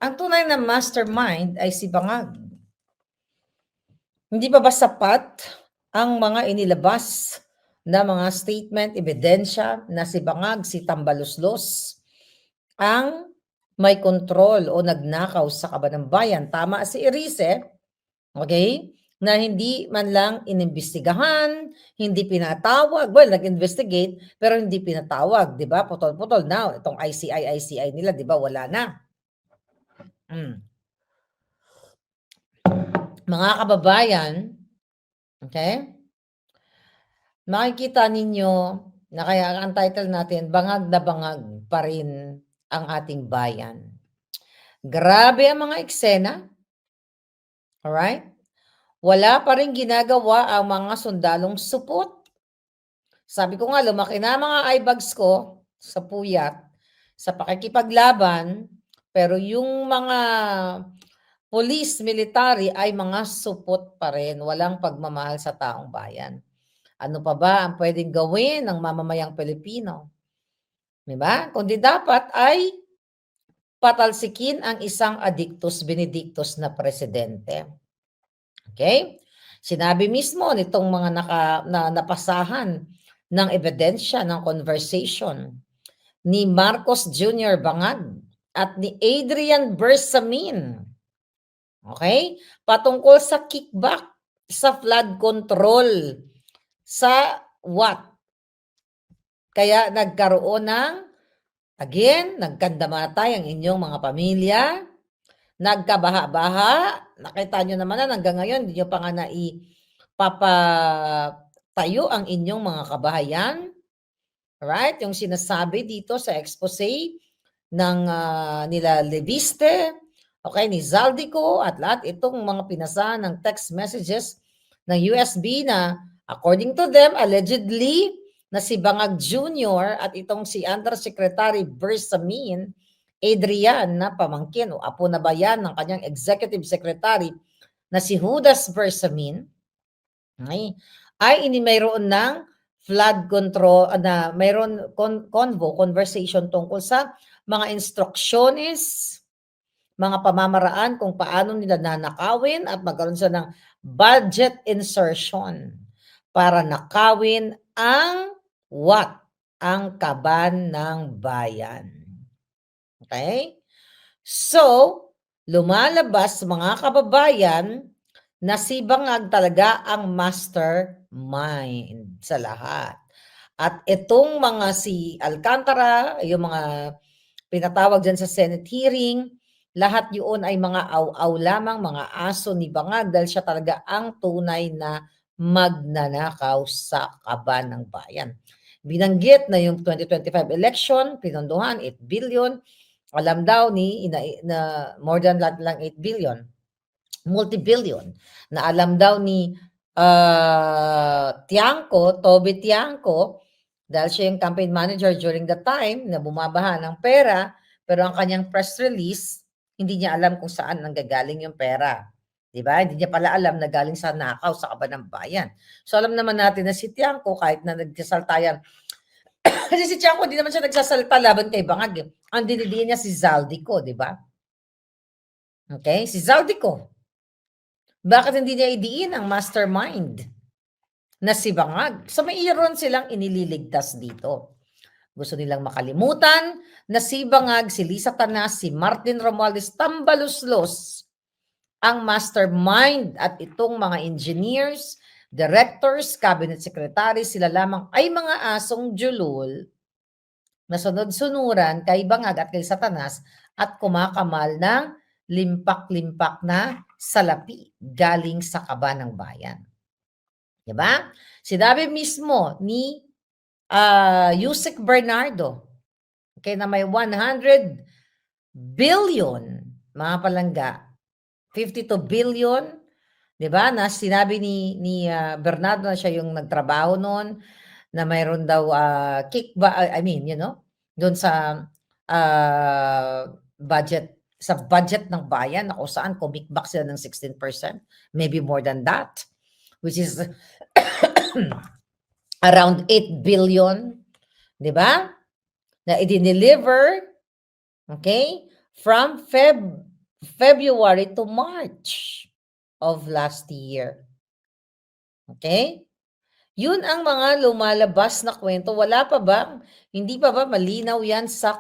Ang tunay na mastermind ay si Bangag. Hindi pa ba sapat ang mga inilabas na mga statement, ebidensya na si Bangag, si Tambaluslos ang may kontrol o nagnakaw sa Kabanang Bayan? Tama si Erice, okay? Na hindi man lang inimbestigahan, hindi pinatawag. Well, nag-investigate, pero hindi pinatawag, di ba? Putol-putol na. Itong ICI nila, di ba? Wala na. Mga kababayan, okay? Makikita ninyo na kaya ang title natin, Bangag na Bangag pa rin ang ating bayan. Grabe ang mga eksena. Alright? Wala pa rin ginagawa ang mga sundalong supot. Sabi ko nga, lumaki na mga eyebags ko sa puyat, sa pakikipaglaban, pero yung mga police, military ay mga supot pa rin. Walang pagmamahal sa taong bayan. Ano pa ba ang pwedeng gawin ng mamamayang Pilipino? Diba? Kundi dapat ay patalsikin ang isang adictus benedictus na presidente. Okay? Sinabi mismo nitong mga napasahan ng ebidensya ng conversation ni Marcos Jr. Bangag at ni Adrian Bersamin. Okay? Patungkol sa kickback, sa flood control, sa what? Kaya nagkaroon ng, again, nagkandamatay ang inyong mga pamilya, nagkabaha-baha, nakita nyo naman na hanggang ngayon, hindi nyo pa nga naipapatayo ang inyong mga kabahayan. Right? Yung sinasabi dito sa expose ng nila Leviste, okay, ni Zaldico, at lahat itong mga pinasahan ng text messages ng USB na according to them, allegedly, na si Bangag Jr. at itong si Undersecretary Bersamin, Adrian na pamangkin o apo na bayan ng kanyang executive secretary na si Judas Bersamin, ay mayroon ng flood control na mayroon conversation tungkol sa mga instructions, mga pamamaraan kung paano nila nanakawin at magkaroon sila ng budget insertion para nakawin ang what? Ang kaban ng bayan. Okay? So, lumalabas mga kababayan na si Bangag talaga ang mastermind sa lahat. At itong mga si Alcantara, yung mga pinatawag dyan sa Senate hearing, lahat yun ay mga aw-aw lamang, mga aso ni Bangag dahil siya talaga ang tunay na magnanakaw sa kaban ng bayan. Binanggit na yung 2025 election, pinondohan, 8 billion. Alam daw na more than lang 8 billion. Multi-billion. Na alam daw ni Toby Tiangco, dahil siya yung campaign manager during the time na bumabaha ng pera, pero ang kanyang press release, hindi niya alam kung saan nanggagaling yung pera. Diba? Hindi niya pala alam na galing sa nakaw sa kaban ng bayan. So alam naman natin na si Tiangco, kahit na nagsasalta yan, kasi si Tiangco, hindi naman siya nagsasalta laban kay Bangag. Ang dinidiin niya si Zaldico, di ba? Okay? Si Zaldico. Bakit hindi niya idiin ang mastermind na si Bangag? So may iron silang inililigtas dito. Gusto nilang makalimutan na si Bangag, si Lisa Tanas, si Martin Romualdez Tambaluslos ang mastermind at itong mga engineers, directors, cabinet secretaries, sila lamang ay mga asong julol na sunod-sunuran kay Bangag at kay Satanas at kumakamal ng limpak-limpak na salapi galing sa kaba ng bayan. Diba? Sinabi mismo ni Yusek Bernardo, okay, na may 100 billion, mga palangga, 52 billion, diba? Na sinabi ni Bernardo na siya yung nagtrabaho noon, na mayroon daw kickback, doon sa budget ng bayan na kung saan kumikbak sila ng 16%, maybe more than that, which is around 8 billion, di ba? Na i-deliver, okay, from Feb February to March of last year. Okay? Yun ang mga lumalabas na kwento. Wala pa ba? Hindi pa ba malinaw yan sa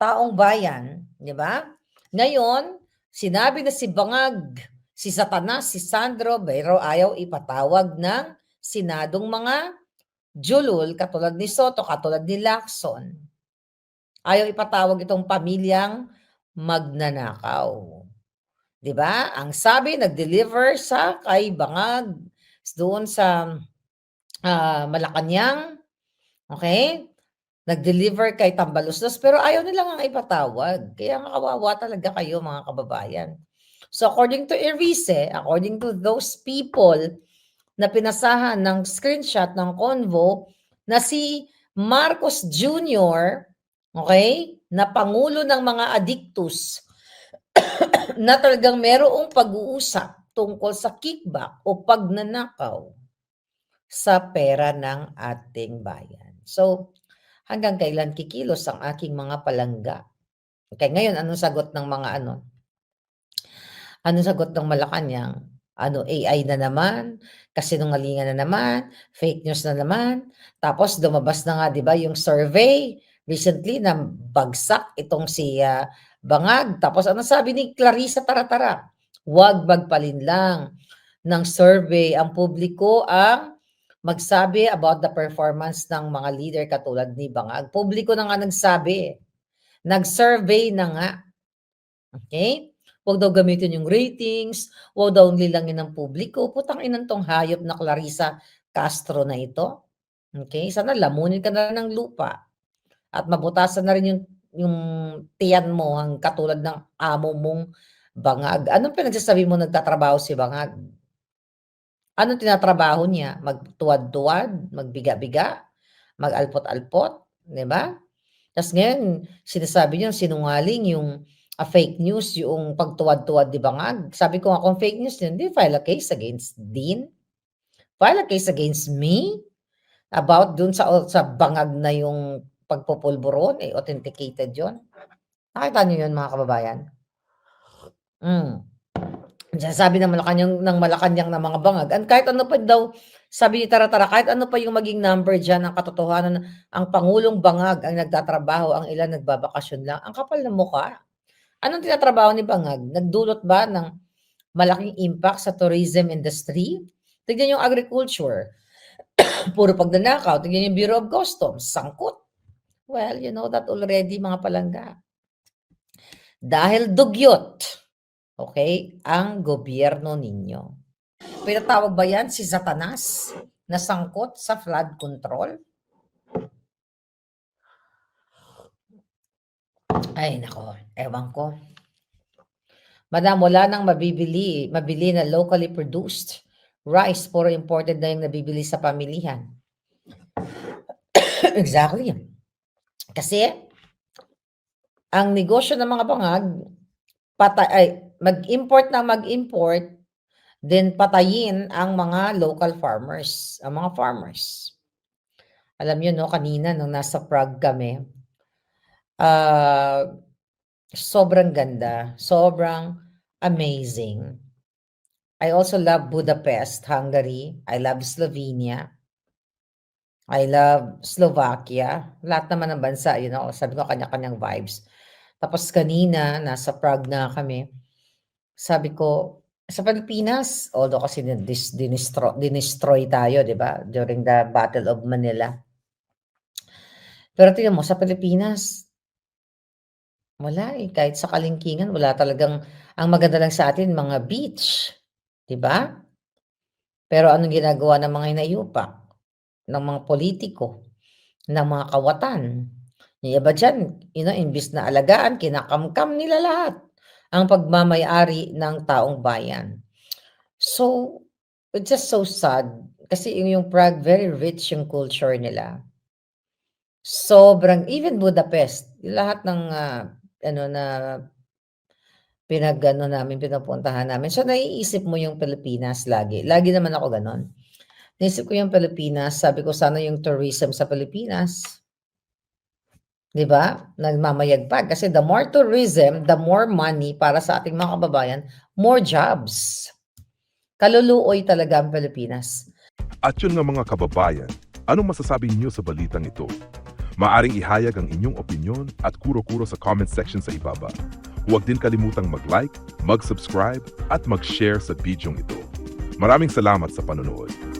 taong bayan? Di ba? Ngayon, sinabi na si Bangag, si Satanas, si Sandro, pero ayaw ipatawag ng sinadong mga julul, katulad ni Soto, katulad ni Lacson. Ayaw ipatawag itong pamilyang magnanakaw. 'Di ba? Ang sabi, nag-deliver sa kay Bangag doon sa Malacanang, okay? Nag-deliver kay Tambaluslos, pero ayaw nila ngang ipatawag. Kaya nga kawawa talaga kayo, mga kababayan. So according to Erice, according to those people na pinasahan ng screenshot ng convo, na si Marcos Jr., okay, na pangulo ng mga addictus, na talagang merong pag-uusap tungkol sa kickback o pagnanakaw sa pera ng ating bayan. So, hanggang kailan kikilos ang aking mga palangga? Okay, ngayon, anong sagot ng mga anong sagot ng Malacanang? AI na naman, kasinungalingan na naman, fake news na naman. Tapos lumabas na nga, 'di ba, yung survey recently na bagsak itong si Bangag. Tapos ano sabi ni Clarissa Taratara? Huwag magpalinlang ng survey ang publiko ang magsabi about the performance ng mga leader katulad ni Bangag. Publiko na nga nagsabi. Nag-survey na nga. Okay? Huwag daw gamitin yung ratings, huwag daw nilangin ng publiko. Putang inang tong hayop na Clarissa Castro na ito. Okay? Sana lamunin ka na ng lupa at mabutasan na rin yung tiyan mo ang katulad ng amo mong Bangag. Anong pinagsasabi mo nagtatrabaho si Bangag? Anong tinatrabaho niya? Magtuwad-tuwad, magbiga-biga, mag-alpot-alpot, 'di ba? Tas ngayon sinasabi niyo sinungaling yung fake news yung pagtuwad-tuwad ni Bangag. Sabi ko nga kung fake news yun, di file a case against Dean. File a case against me about dun sa Bangag na yung pagpupulburon, authenticated yun. Nakita niyo yun, mga kababayan? Sinasabi ng Malacanang na mga Bangag, kahit ano pa daw, sabi ni Taratara, kahit ano pa yung maging number diyan ng katotohanan, ang Pangulong Bangag ang nagtatrabaho, ang ilan nagbabakasyon lang. Ang kapal ng mukha. Anong tinatrabaho ni Bangag? Nagdulot ba ng malaking impact sa tourism industry? Tignan yung agriculture. Puro pagnanakaw. Tignan yung Bureau of Customs. Sangkot. Well, you know that already, mga palangga. Dahil dugyot, okay, ang gobyerno ninyo. Pinatawag ba yan si Satanas na sangkot sa flood control? Ay, nako, ewan ko. Madam, wala nang mabili na locally produced rice. Puro imported na yung nabibili sa pamilihan. Exactly. Kasi, ang negosyo ng mga Bangag, mag-import na mag-import, then patayin ang mga local farmers, ang mga farmers. Alam niyo, no, kanina nung nasa Prague kami, sobrang ganda, sobrang amazing. I also love Budapest, Hungary. I love Slovenia. I love Slovakia. Lahat naman ng bansa, you know, sabi ko kanya-kanyang vibes. Tapos kanina, nasa Prague na kami. Sabi ko, sa Pilipinas, although kasi dinestroy tayo, di ba? During the Battle of Manila. Pero tingnan mo, sa Pilipinas, wala eh. Kahit sa kalingkingan, wala talagang, ang maganda lang sa atin, mga beach. Di ba? Pero anong ginagawa ng mga inayupak, ng mga politiko, ng mga kawatan? Yung iba dyan, imbis na alagaan, kinakamkam nila lahat ang pagmamay-ari ng taong bayan. So, it's just so sad. Kasi yung Prague, very rich yung culture nila. Sobrang, even Budapest, lahat ng na namin, pinupuntahan namin. So, naiisip mo yung Pilipinas lagi. Lagi naman ako ganon. Naisip ko yung Pilipinas, sabi ko sana yung tourism sa Pilipinas, 'Di ba? Nagmamayagpag kasi the more tourism, the more money para sa ating mga kababayan, more jobs. Kaluluoy talaga ang Pilipinas. At yun nga mga kababayan, anong masasabi niyo sa balitang ito? Maaring ihayag ang inyong opinyon at kuro-kuro sa comment section sa ibaba. Huwag din kalimutang mag-like, mag-subscribe at mag-share sa bidyong ito. Maraming salamat sa panonood.